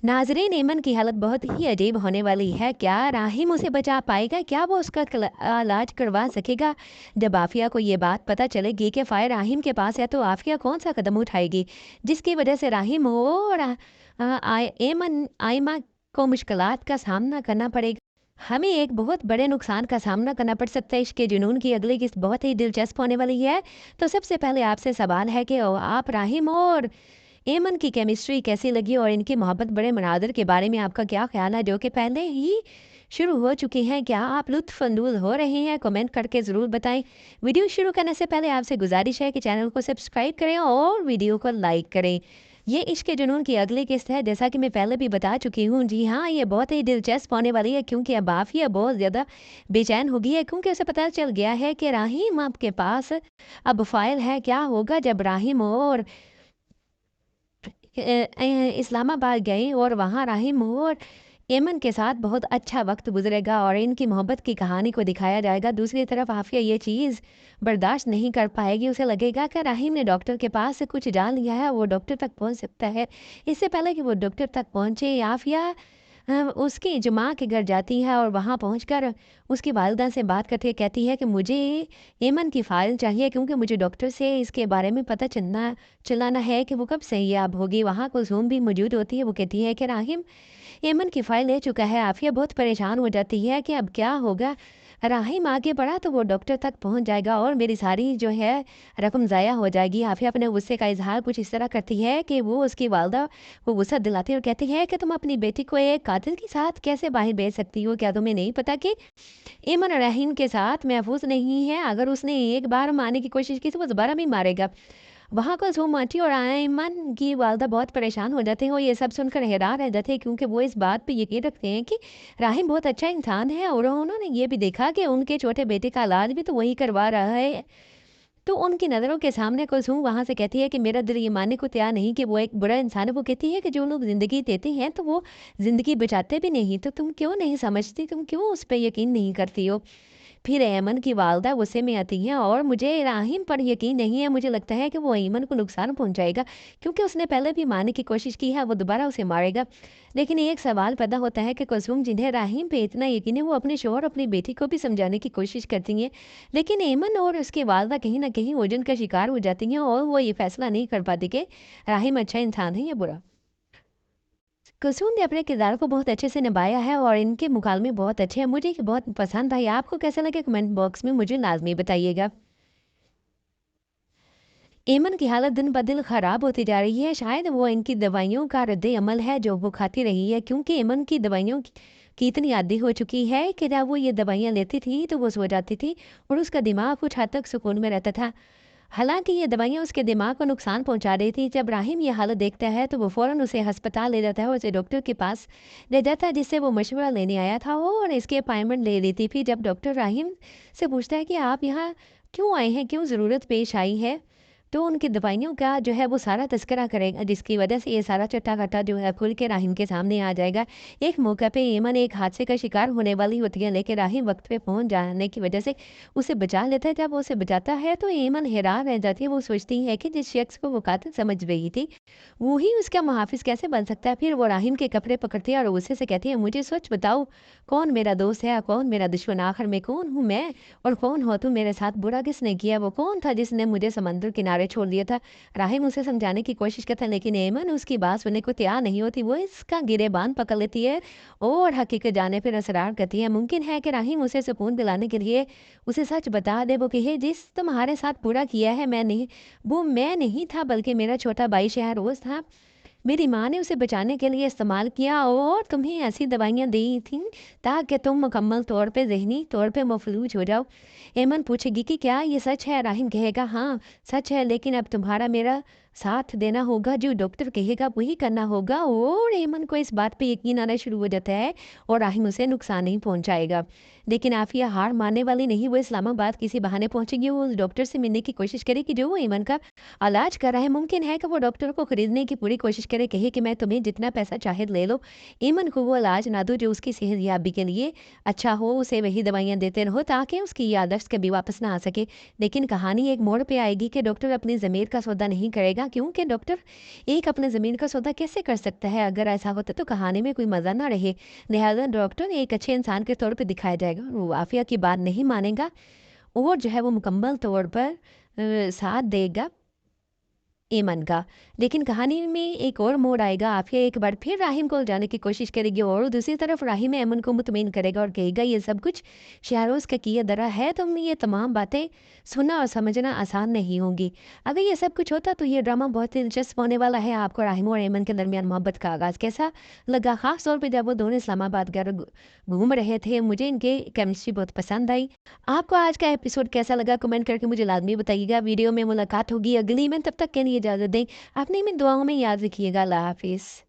नाज़रीन, ऐमन की हालत बहुत ही अजीब होने वाली है। क्या राहिम उसे बचा पाएगा? क्या वो उसका इलाज करवा सकेगा? जब आफिया को ये बात पता चलेगी कि फ़ायर राहिम के पास है, तो आफिया कौन सा कदम उठाएगी जिसकी वजह से राहिम और ऐमन आयमा को मुश्किलात का सामना करना पड़ेगा। हमें एक बहुत बड़े नुकसान का सामना करना पड़ सकता है। इसके जुनून की अगली किस्त बहुत ही दिलचस्प होने वाली है। तो सबसे पहले आपसे सवाल है कि आप राहिम और ऐमन की केमिस्ट्री कैसी लगी और इनकी मोहब्बत बड़े मनाज़िर के बारे में आपका क्या ख़्याल है, जो कि पहले ही शुरू हो चुकी हैं? क्या आप लुत्फ़ अंदोज़ हो रहे हैं? कमेंट करके ज़रूर बताएँ। वीडियो शुरू करने से पहले आपसे गुज़ारिश है कि चैनल को सब्सक्राइब करें और वीडियो को लाइक करें। ये इश्क जुनून की अगली किस्त है, जैसा कि मैं पहले भी बता चुकी हूँ। जी हाँ, ये बहुत ही दिलचस्प होने वाली है, क्योंकि अब आफिया बहुत ज़्यादा बेचैन हो गई है, क्योंकि उसे पता चल गया है कि राहिम आपके पास अब फ़ाइल है। क्या होगा जब राहिम और इस्लामाबाद गए और वहाँ राहिम और ऐमन के साथ बहुत अच्छा वक्त गुजरेगा और इनकी मोहब्बत की कहानी को दिखाया जाएगा। दूसरी तरफ आफिया ये चीज़ बर्दाश्त नहीं कर पाएगी। उसे लगेगा कि राहिम ने डॉक्टर के पास से कुछ जान लिया है, वो डॉक्टर तक पहुंच सकता है। इससे पहले कि वो डॉक्टर तक पहुंचे, आफिया उसकी जो माँ के घर जाती है और वहाँ पहुंचकर उसकी वालिदा से बात करके कहती है कि मुझे ऐमन की फ़ाइल चाहिए, क्योंकि मुझे डॉक्टर से इसके बारे में पता चलाना है कि वो कब सहीयाब होगी। वहाँ कुलसूम भी मौजूद होती है। वो कहती है कि राहिम ऐमन की फ़ाइल ले चुका है। आफिया बहुत परेशान हो जाती है कि अब क्या होगा। राहिम आगे बढ़ा तो वो डॉक्टर तक पहुंच जाएगा और मेरी सारी जो है रकम ज़ाया हो जाएगी। आफिया अपने गुस्से का इजहार कुछ इस तरह करती है कि वो उसकी वालदा को गुस्सा दिलाती है और कहती है कि तुम अपनी बेटी को एक कातिल के साथ कैसे बाहर भेज सकती हो? क्या तुम्हें नहीं पता कि ऐमन राहिम के साथ महफूज नहीं है? अगर उसने एक बार मारने की कोशिश की तो वो दोबारा भी मारेगा। वहाँ कुलसूम आंटी और आयमन की वालदा बहुत परेशान हो जाते हैं और ये सब सुनकर हैरान रह जाते हैं, क्योंकि वो इस बात पे यकीन रखते हैं कि राहिम बहुत अच्छा इंसान है और उन्होंने ये भी देखा कि उनके छोटे बेटे का इलाज भी तो वही करवा रहा है। तो उनकी नज़रों के सामने कुलसूम वहाँ से कहती है कि मेरा दिल ये मानने को तैयार नहीं कि वो एक बुरा इंसान है। वो कहती है कि जो लोग ज़िंदगी देते हैं तो वो ज़िंदगी बचाते भी नहीं। तो तुम क्यों नहीं समझती? तुम क्यों उस पे यकीन नहीं करती हो? फिर ऐमन की वालदा गुस्से में आती हैं और मुझे राहिम पर यकीन नहीं है। मुझे लगता है कि वो ऐमन को नुकसान पहुंचाएगा, क्योंकि उसने पहले भी मारने की कोशिश की है, वो दोबारा उसे मारेगा। लेकिन एक सवाल पैदा होता है कि कुलसूम, जिन्हें राहिम पे इतना यकीन है, वो अपने शौहर अपनी बेटी को भी समझाने की कोशिश करती हैं, लेकिन ऐमन और उसकी वालदा कहीं ना कहीं ओजन का शिकार हो जाती हैं और वो ये फैसला नहीं कर पाती कि राहिम अच्छा इंसान है या बुरा। कुसुम ने अपने किरदार को बहुत अच्छे से निभाया है और इनके मुकालमे बहुत अच्छे हैं। मुझे ये बहुत पसंद आई। आपको कैसा लगे कमेंट बॉक्स में मुझे लाजमी बताइएगा। ऐमन की हालत दिन ब दिन ख़राब होती जा रही है। शायद वो इनकी दवाइयों का रद्द-ए-अमल है जो वो खाती रही है, क्योंकि ऐमन की दवाइयों की इतनी आदी हो चुकी है कि जब वो ये दवाइयाँ लेती थी तो वो सो जाती थी और उसका दिमाग कुछ हद तक सुकून में रहता था। हालाँकि ये दवाइयाँ उसके दिमाग को नुकसान पहुँचा रही थी। जब राहिम ये हालत देखता है तो वो फ़ौरन उसे अस्पताल ले जाता है और उसे डॉक्टर के पास ले जाता है, जिससे वो मशवरा लेने आया था और इसकी अपॉइंटमेंट ले ली थी। फिर जब डॉक्टर राहिम से पूछता है कि आप यहाँ क्यों आए हैं? क्यों ज़रूरत पेश आई है? तो उनकी दवाइयों का जो है वो सारा तज़किरा करेगा, जिसकी वजह से ये सारा चट्टा-कट्टा जो है खुल के राहिम के सामने आ जाएगा। एक मौके पे ऐमन एक हादसे का शिकार होने वाली होती है, लेकिन राहिम वक़्त पे पहुँच जाने की वजह से उसे बचा लेता है। जब वो उसे बचाता है तो ऐमन हैरान रह जाती है। वो सोचती है कि जिस शख्स को वो कातिल समझ रही थी, वो ही उसका मुहाफ़िज़ कैसे बन सकता है? फिर वो राहिम के कपड़े पकड़ती है और गुस्से से कहती है, मुझे सच बताओ, कौन मेरा दोस्त है, कौन मेरा दुश्मन? आखिर में कौन हूँ मैं और कौन हो तुम? मेरे साथ बुरा किसने किया? वो कौन था जिसने मुझे समंदर किनारे छोड़ दिया था? राहिम उसे समझाने की कोशिश करता है, लेकिन ऐमन उसकी बात सुनने को तैयार नहीं होती। वो इसका गिरेबान पकड़ लेती है और हकीकत जाने पर असरार करती है। मुमकिन है कि राहिम उसे सुकून दिलाने के लिए उसे सच बता दे। वो कहे, जिस तुम्हारे साथ बुरा किया है वो मैं नहीं था, बल्कि मेरा छोटा भाई शहरोज़ था। मेरी माँ ने उसे बचाने के लिए इस्तेमाल किया और तुम्हें ऐसी दवाइयाँ दी थीं ताकि तुम मुकम्मल तौर पे ज़हनी तौर पे मफलूज हो जाओ। ऐमन पूछेगी कि क्या ये सच है? राहिम कहेगा, हाँ सच है, लेकिन अब तुम्हारा मेरा साथ देना होगा। जो डॉक्टर कहेगा वही करना होगा। और ऐमन को इस बात पे यकीन आना शुरू हो जाता है और राहिम उसे नुकसान नहीं पहुंचाएगा। लेकिन आफिया हार मानने वाली नहीं। वो इस्लामाबाद किसी बहाने पहुंचेगी। वो उस डॉक्टर से मिलने की कोशिश करेगी जो ऐमन का इलाज कर रहा है। मुमकिन है कि वो डॉक्टर को खरीदने की पूरी कोशिश करे, कहे कि मैं तुम्हें जितना पैसा चाहे ले लो, ऐमन को वो इलाज ना दो जो उसकी सेहतयाबी के लिए अच्छा हो। उसे वही दवाइयाँ देते रहो ताकि उसकी याददाश्त कभी वापस ना आ सके। लेकिन कहानी एक मोड़ पे आएगी कि डॉक्टर अपनी ज़मीर का सौदा नहीं करेगा, क्योंकि डॉक्टर एक अपने ज़मीन का सौदा कैसे कर सकता है? अगर ऐसा होता तो कहानी में कोई मज़ा ना रहे। लिहाज़ा डॉक्टर एक अच्छे इंसान के तौर पे दिखाया जाएगा, वो आफ़िया की बात नहीं मानेगा और जो है वो मुकम्मल तौर पर साथ देगा ऐमन का। लेकिन कहानी में एक और मोड़ आएगा, आफ़िया एक बार फिर राहिम को जाने की कोशिश करेगी और दूसरी तरफ राहिम ऐमन को मुतमईन करेगा और कहेगा ये सब कुछ शाहरोज़ का किया धरा है, तुम ये तमाम बातें सुनना और समझना आसान नहीं होंगी। अगर ये सब कुछ होता तो ये ड्रामा बहुत ही दिलचस्प होने वाला है। आपको राहिम और ऐमन के दरमियान मोहब्बत का आगाज़ कैसा लगा? ख़ास तौर पे जब वो दोनों इस्लामाबाद घूम रहे थे, मुझे इनकी केमिस्ट्री बहुत पसंद आई। आपको आज का एपिसोड कैसा लगा? कमेंट करके मुझे लाज़मी बताइएगा। वीडियो में मुलाकात होगी अगली में, तब तक के लिए इजाज़त दें। अपनी में दुआओं में याद रखिएगा। अल्लाह हाफ़िज़।